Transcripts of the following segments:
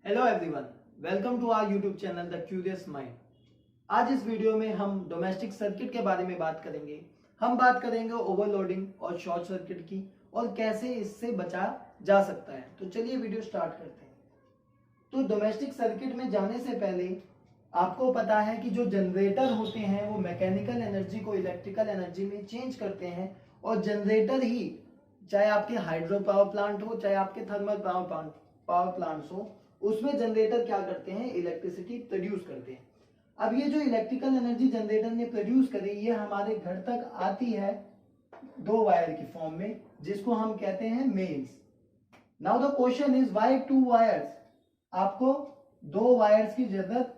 Hello everyone, welcome to our YouTube channel the curious mind. आज इस video में हम डोमेस्टिक सर्किट के बारे में बात करेंगे। हम बात करेंगे ओवरलोडिंग और शॉर्ट सर्किट की और कैसे इससे बचा जा सकता है। तो चलिए वीडियो स्टार्ट करते हैं। तो डोमेस्टिक सर्किट में जाने से पहले आपको पता है कि जो जनरेटर होते हैं वो मैकेनिकल एनर्जी को इलेक्ट्रिकल एनर्जी में चेंज करते हैं और जनरेटर ही, चाहे आपके हाइड्रो पावर प्लांट हो चाहे आपके थर्मल पावर प्लांट्स हो, उसमें जनरेटर क्या करते हैं, इलेक्ट्रिसिटी प्रोड्यूस करते हैं। अब ये जो इलेक्ट्रिकल एनर्जी जनरेटर ने प्रोड्यूस करी, ये हमारे घर तक आती है दो वायर की फॉर्म में, जिसको हम कहते हैं mains. Now the question is why two wires? आपको दो वायर्स की जरूरत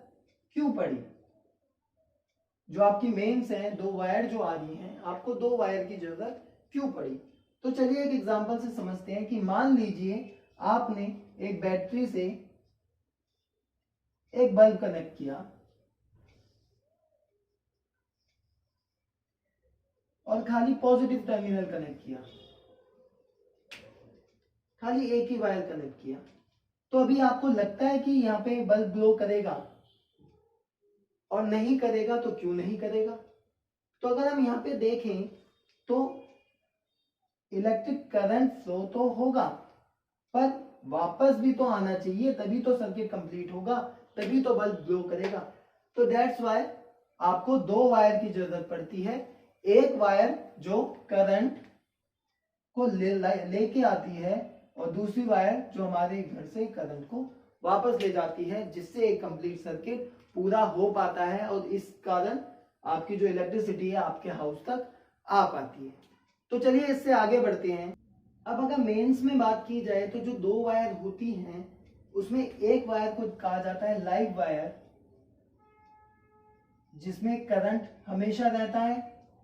क्यों पड़ी? जो आपकी मेन्स हैं, दो वायर जो आ रही हैं, आपको दो वायर की जरूरत क्यों पड़ी? तो चलिए एक एग्जांपल से समझते हैं कि मान लीजिए आपने एक बैटरी से एक बल्ब कनेक्ट किया और खाली पॉजिटिव टर्मिनल कनेक्ट किया, खाली एक ही वायर कनेक्ट किया। तो अभी आपको लगता है कि यहाँ पे बल्ब ग्लो करेगा, और नहीं करेगा तो क्यों नहीं करेगा? तो अगर हम यहाँ पे देखें तो इलेक्ट्रिक करंट फ्लो तो होगा, पर वापस भी तो आना चाहिए, तभी तो सर्किट कंप्लीट होगा, तभी तो बल्ब ग्लो करेगा। तो दैट्स व्हाई आपको दो वायर की जरूरत पड़ती है। एक वायर जो करंट को लेके आती है और दूसरी वायर जो हमारे घर से करंट को वापस ले जाती है, जिससे एक कंप्लीट सर्किट पूरा हो पाता है और इस कारण आपकी जो इलेक्ट्रिसिटी है आपके हाउस तक आ पाती है। तो चलिए इससे आगे बढ़ते हैं। अब अगर मेंस में बात की जाए तो जो दो वायर होती हैं उसमें एक वायर को कहा जाता है लाइव वायर, जिसमें करंट हमेशा रहता है,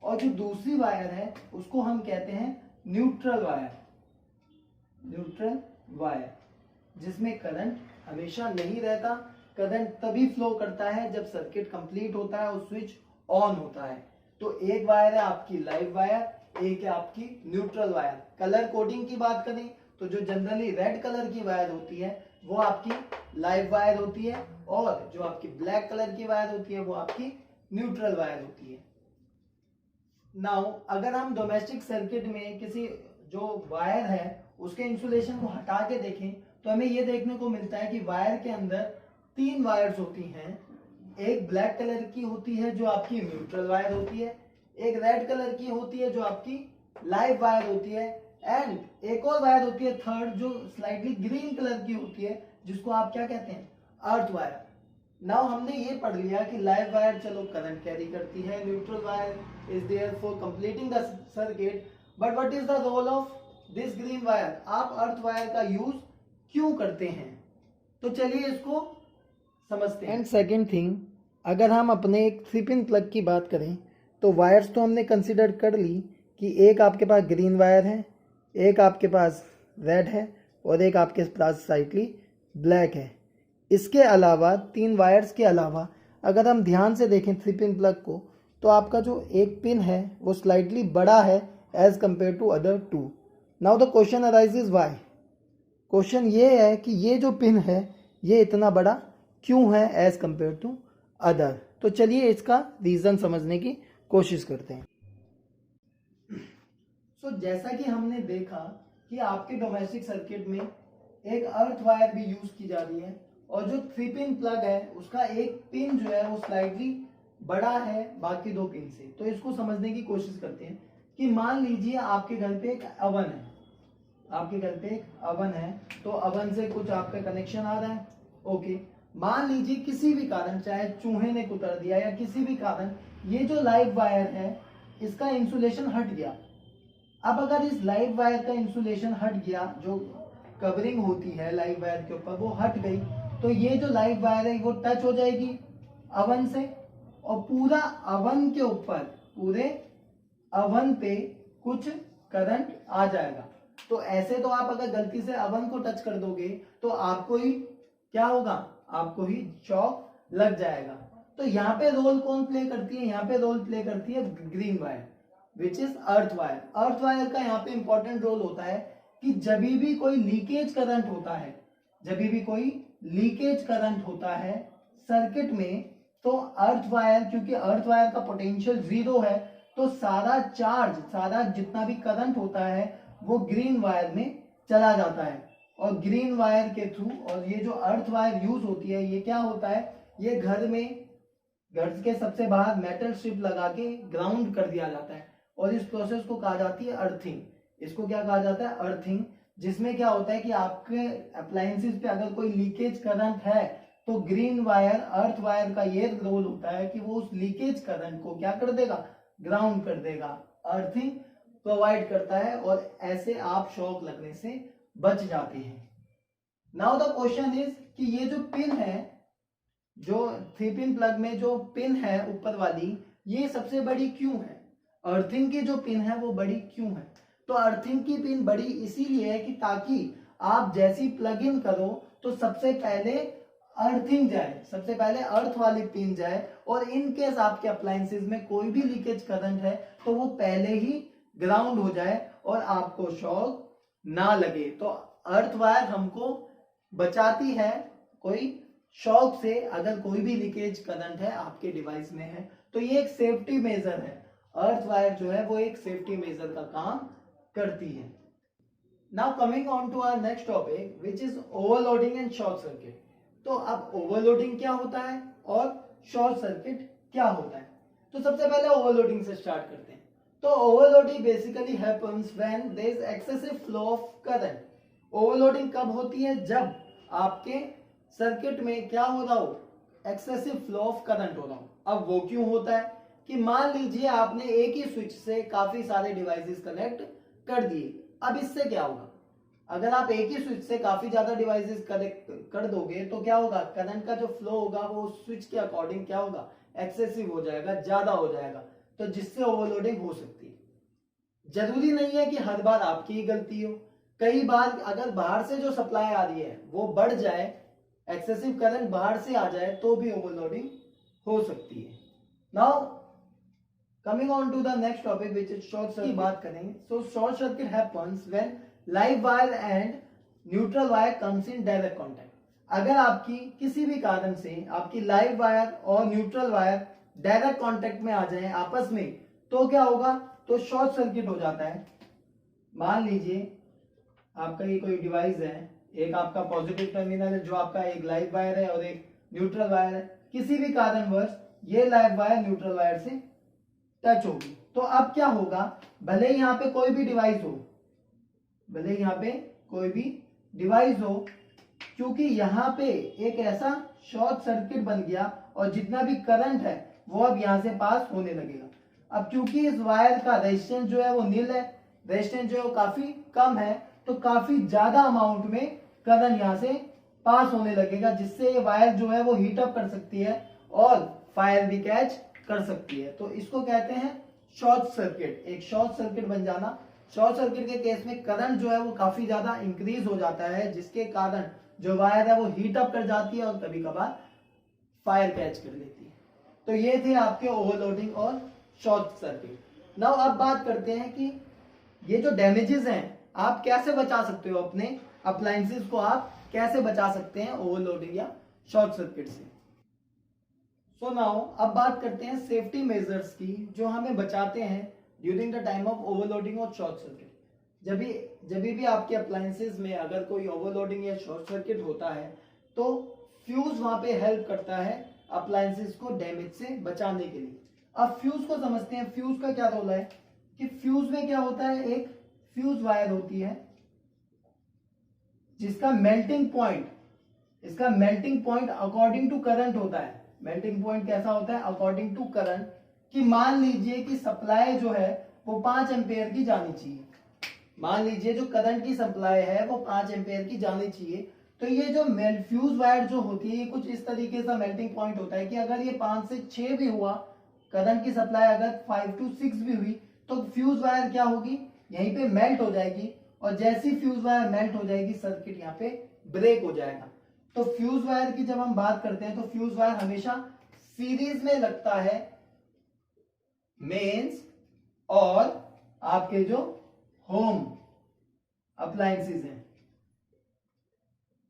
और जो दूसरी वायर है उसको हम कहते हैं न्यूट्रल वायर। न्यूट्रल वायर जिसमें करंट हमेशा नहीं रहता, करंट तभी फ्लो करता है जब सर्किट कंप्लीट होता है और स्विच ऑन होता है। तो एक वायर है आपकी लाइव वायर, एक है आपकी न्यूट्रल वायर। कलर कोडिंग की बात करें तो जो जनरली रेड कलर की वायर होती है वो आपकी लाइव वायर होती है, और जो आपकी ब्लैक कलर की वायर होती है वो आपकी न्यूट्रल वायर होती है। नाउ अगर हम डोमेस्टिक सर्किट में किसी जो वायर है उसके इंसुलेशन को हटा के देखें तो हमें यह देखने को मिलता है कि वायर के अंदर तीन वायर्स होती हैं। एक ब्लैक कलर की होती है जो आपकी न्यूट्रल वायर होती है, एक रेड कलर की होती है जो आपकी लाइव वायर होती है, एंड एक और वायर होती है थर्ड जो स्लाइटली ग्रीन कलर की होती है, जिसको आप क्या कहते हैं, अर्थ वायर। नाउ हमने ये पढ़ लिया कि लाइव वायर चलो करंट कैरी करती है, neutral wire is there for completing the circuit, but what is the role of this green wire? आप अर्थ वायर का यूज क्यों करते हैं? तो चलिए इसको समझते हैं। एंड सेकेंड थिंग, अगर हम अपने एक 3-पिन प्लग की बात करें तो वायर्स तो हमने कंसिडर कर ली कि एक आपके पास ग्रीन वायर है, एक आपके पास रेड है और एक आपके पास स्लाइटली ब्लैक है। इसके अलावा तीन वायर्स के अलावा अगर हम ध्यान से देखें 3-पिन प्लग को तो आपका जो एक पिन है वो स्लाइटली बड़ा है as compare to other two. Now the question arises why? Question ये है कि ये जो पिन है ये इतना बड़ा क्यों है एज कंपेयर टू अदर। तो चलिए इसका रीजन समझने की कोशिश करते हैं। जैसा कि हमने देखा कि आपके डोमेस्टिक सर्किट में एक अर्थ वायर भी यूज की जा रही है, और जो 3-पिन प्लग है उसका एक पिन जो है वो स्लाइटली बड़ा है बाकी दो पिन से। तो इसको समझने की कोशिश करते हैं कि मान लीजिए आपके घर पे एक अवन है, आपके घर पे एक अवन है, तो अवन से कुछ आपका कनेक्शन आ रहा है। ओके, मान लीजिए किसी भी कारण, चाहे चूहे ने कुतर दिया या किसी भी कारण, ये जो लाइव वायर है इसका इंसुलेशन हट गया। अब अगर इस लाइव वायर का इंसुलेशन हट गया, जो कवरिंग होती है लाइव वायर के ऊपर वो हट गई, तो ये जो लाइव वायर है वो टच हो जाएगी अवन से, और पूरा अवन के ऊपर, पूरे अवन पे कुछ करंट आ जाएगा। तो ऐसे तो आप अगर गलती से अवन को टच कर दोगे तो आपको ही क्या होगा, आपको ही शॉक लग जाएगा। तो यहाँ पे रोल कौन प्ले करती है? यहाँ पे रोल प्ले करती है green wire, which is earth wire. Earth wire का यहाँ पे इंपॉर्टेंट रोल होता है कि जब भी कोई लीकेज करंट होता है, जब भी कोई लीकेज करंट होता है सर्किट में, तो अर्थ वायर, क्योंकि अर्थ वायर का पोटेंशियल 0 है, तो सारा चार्ज, सारा जितना भी करंट होता है वो ग्रीन वायर में चला जाता है। और ग्रीन वायर के थ्रू, और ये जो अर्थ वायर यूज होती है ये क्या होता है, ये घर के सबसे बाहर मेटल स्ट्रिप लगा के ग्राउंड कर दिया जाता है, और इस प्रोसेस को कहा जाती है अर्थिंग। इसको क्या कहा जाता है, अर्थिंग, जिसमें क्या होता है कि आपके अप्लायंसेस पे अगर कोई लीकेज करंट है तो ग्रीन वायर, अर्थ वायर का ये रोल होता है कि वो उस लीकेज करंट को क्या कर देगा, ग्राउंड कर देगा, अर्थिंग प्रोवाइड करता है, और ऐसे आप शॉक लगने से बच जाते हैं। नाउ द क्वेश्चन इज कि ये जो पिन है, जो 3 पिन प्लग में जो पिन है ऊपर वाली, ये सबसे बड़ी क्यों है, अर्थिंग की जो पिन है वो बड़ी क्यों है? तो अर्थिंग की पिन बड़ी इसीलिए है कि ताकि आप जैसी प्लग इन करो तो सबसे पहले अर्थिंग जाए, सबसे पहले अर्थ वाली पिन जाए, और इन केस आपके अप्लायंसेस में कोई भी लीकेज करंट है तो वो पहले ही ग्राउंड हो जाए और आपको शॉक ना लगे। तो अर्थ वायर हमको बचाती है कोई शॉक से, अगर कोई भी लीकेज करंट है आपके डिवाइस में है तो ये एक सेफ्टी मेजर है। अर्थ वायर जो है वो एक सेफ्टी मेजर का काम करती है। Now coming on to our next topic which is overloading and short circuit. तो अब ओवरलोडिंग क्या होता है और शॉर्ट सर्किट क्या होता है? तो सबसे पहले ओवरलोडिंग से स्टार्ट करते हैं। तो overloading basically happens when there is excessive flow of current. Overloading कब होती है? जब आपके सर्किट में क्या हो रहा हो, एक्सेसिव फ्लो ऑफ करंट हो रहा हो। अब वो क्यों होता है कि मान लीजिए आपने एक ही स्विच से काफी सारे डिवाइसेस कनेक्ट कर दिए। अब इससे क्या होगा, अगर आप एक ही स्विच से काफी ज्यादा डिवाइसेस कनेक्ट कर दोगे तो क्या होगा, करंट का जो फ्लो होगा वो स्विच के अकॉर्डिंग क्या होगा, एक्सेसिव हो जाएगा, ज्यादा हो जाएगा, तो जिससे ओवरलोडिंग हो सकती है। जरूरी नहीं है कि हर बार आपकी ही गलती हो, कई बार अगर बाहर से जो सप्लाई आ रही है वो बढ़ जाए, एक्सेसिव करंट बाहर से आ जाए तो भी ओवरलोडिंग हो सकती है। Now coming on to the next topic which is short circuit की बात करेंगे। So short circuit happens when live wire and neutral wire comes in direct contact. अगर आपकी किसी भी कारण से आपकी लाइव वायर और न्यूट्रल वायर डायरेक्ट कांटेक्ट में आ जाए आपस में, तो क्या होगा, तो शॉर्ट सर्किट हो जाता है। मान लीजिए आपका ये कोई डिवाइस है, एक आपका पॉजिटिव टर्मिनल है जो आपका एक लाइव वायर है और एक न्यूट्रल वायर है, किसी भी कारणवश ये लाइव वायर न्यूट्रल वायर से टच होगी, तो अब क्या होगा, भले ही यहाँ पे कोई भी डिवाइस हो, भले ही यहाँ पे कोई भी डिवाइस हो, क्योंकि यहाँ पे एक ऐसा शॉर्ट सर्किट बन गया और जितना भी करंट है वो अब यहाँ से पास होने लगेगा। अब क्योंकि इस वायर का रेजिस्टेंस जो है वो नील है, रेजिस्टेंस जो है वो काफी कम है, तो काफी ज्यादा अमाउंट में करंट यहाँ से पास होने लगेगा, जिससे ये वायर जो है वो हीट अप कर सकती है और फायर भी कैच कर सकती है। तो इसको कहते हैं शॉर्ट सर्किट, एक शॉर्ट सर्किट बन जाना। शॉर्ट सर्किट के केस में करंट जो है वो काफी ज्यादा इंक्रीज हो जाता है, जिसके कारण जो वायर है वो हीट अप कर जाती है और कभी कभार फायर कैच कर लेती है। तो ये थे आपके ओवरलोडिंग और शॉर्ट सर्किट। नाउ अब बात करते हैं कि ये जो डैमेजेस हैं आप कैसे बचा सकते हो, अपने अप्लायंसेस को आप कैसे बचा सकते हैं ओवरलोडिंग या शॉर्ट सर्किट से। सो नाउ अब बात करते हैं सेफ्टी मेजर्स की जो हमें बचाते हैं during the time of overloading और शॉर्ट सर्किट। जब भी आपके अप्लायंसेस में अगर कोई ओवरलोडिंग या शॉर्ट सर्किट होता है तो फ्यूज वहां पे हेल्प करता है अप्लायंसेस को डैमेज से बचाने के लिए। अब फ्यूज को समझते हैं, फ्यूज का क्या रोल है कि फ्यूज में क्या होता है, एक फ्यूज वायर होती है जिसका मेल्टिंग पॉइंट, इसका melting point according to current होता है। मेल्टिंग पॉइंट कैसा होता है, अकॉर्डिंग टू करंट, कि मान लीजिए कि सप्लाई जो है वो 5 एम्पेयर की जानी चाहिए, मान लीजिए जो करंट की सप्लाई है वो 5 एम्पेयर की जानी चाहिए, तो ये जो फ्यूज वायर जो होती है ये कुछ इस तरीके से मेल्टिंग पॉइंट होता है कि अगर ये 5 से 6 भी हुआ, करंट की सप्लाई अगर 5 to 6 भी हुई, तो फ्यूज वायर क्या होगी, यहीं पे मेल्ट हो जाएगी, और जैसी फ्यूज वायर मेल्ट हो जाएगी सर्किट यहाँ पे ब्रेक हो जाएगा। तो फ्यूज वायर की जब हम बात करते हैं तो फ्यूज वायर हमेशा सीरीज में लगता है मेंस और आपके जो होम अप्लायंसेस हैं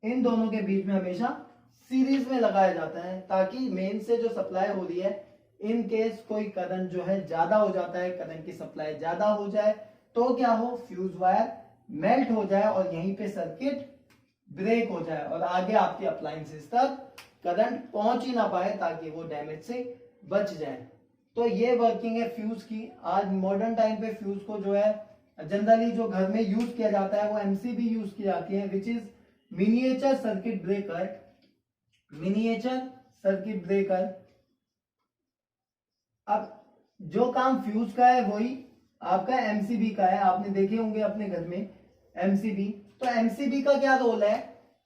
इन दोनों के बीच में हमेशा सीरीज में लगाया जाता है ताकि मेन से जो सप्लाई हो रही है, इन केस कोई करंट जो है ज्यादा हो जाता है, करंट की सप्लाई ज्यादा हो जाए तो क्या हो, फ्यूज वायर मेल्ट हो जाए और यहीं पे सर्किट ब्रेक हो जाए और आगे आपके अप्लायंसेस तक करंट पहुंच ही ना पाए ताकि वो डैमेज से बच जाए। तो ये वर्किंग है फ्यूज की। आज मॉडर्न टाइम पे फ्यूज को जो है जनरली जो घर में यूज किया जाता है वो एमसीबी यूज की जाती है, which is miniature circuit breaker. Miniature circuit breaker. अब जो काम फ्यूज का है वही आपका एमसीबी का है। आपने देखे होंगे अपने घर में एमसीबी। तो एमसीबी का क्या रोल है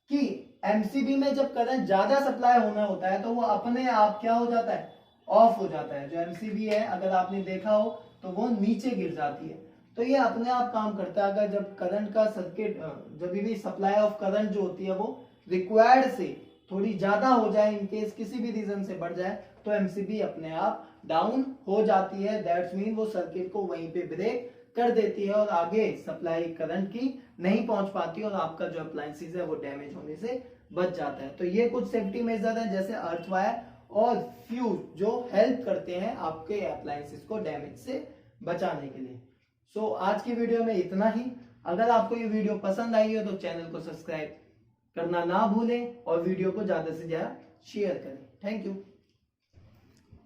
कि एमसीबी में जब करंट ज्यादा सप्लाई होना होता है तो वो अपने आप क्या हो जाता है, ऑफ हो जाता है। जो एमसीबी है अगर आपने देखा हो तो वो नीचे गिर जाती है। तो ये अपने आप काम करता है। अगर जब करंट का सर्किट जब भी सप्लाई ऑफ करंट जो होती है वो रिक्वायर्ड से थोड़ी ज्यादा हो जाए, इन केस किसी भी रीजन से बढ़ जाए, तो एमसीबी अपने आप डाउन हो जाती है। दैट्स मीन वो सर्किट को वहीं पे ब्रेक कर देती है और आगे सप्लाई करंट की नहीं पहुंच पाती और आपका जो अप्लायंसेस है वो डैमेज होने से बच जाता है। तो ये कुछ सेफ्टी मेजर है जैसे अर्थ वायर और फ्यूज जो हेल्प करते हैं आपके अप्लायंसेस को डैमेज से बचाने के लिए। सो आज की वीडियो में इतना ही। अगर आपको ये वीडियो पसंद आई हो तो चैनल को सब्सक्राइब करना ना भूलें और वीडियो को ज्यादा से ज्यादा शेयर करें। Thank you.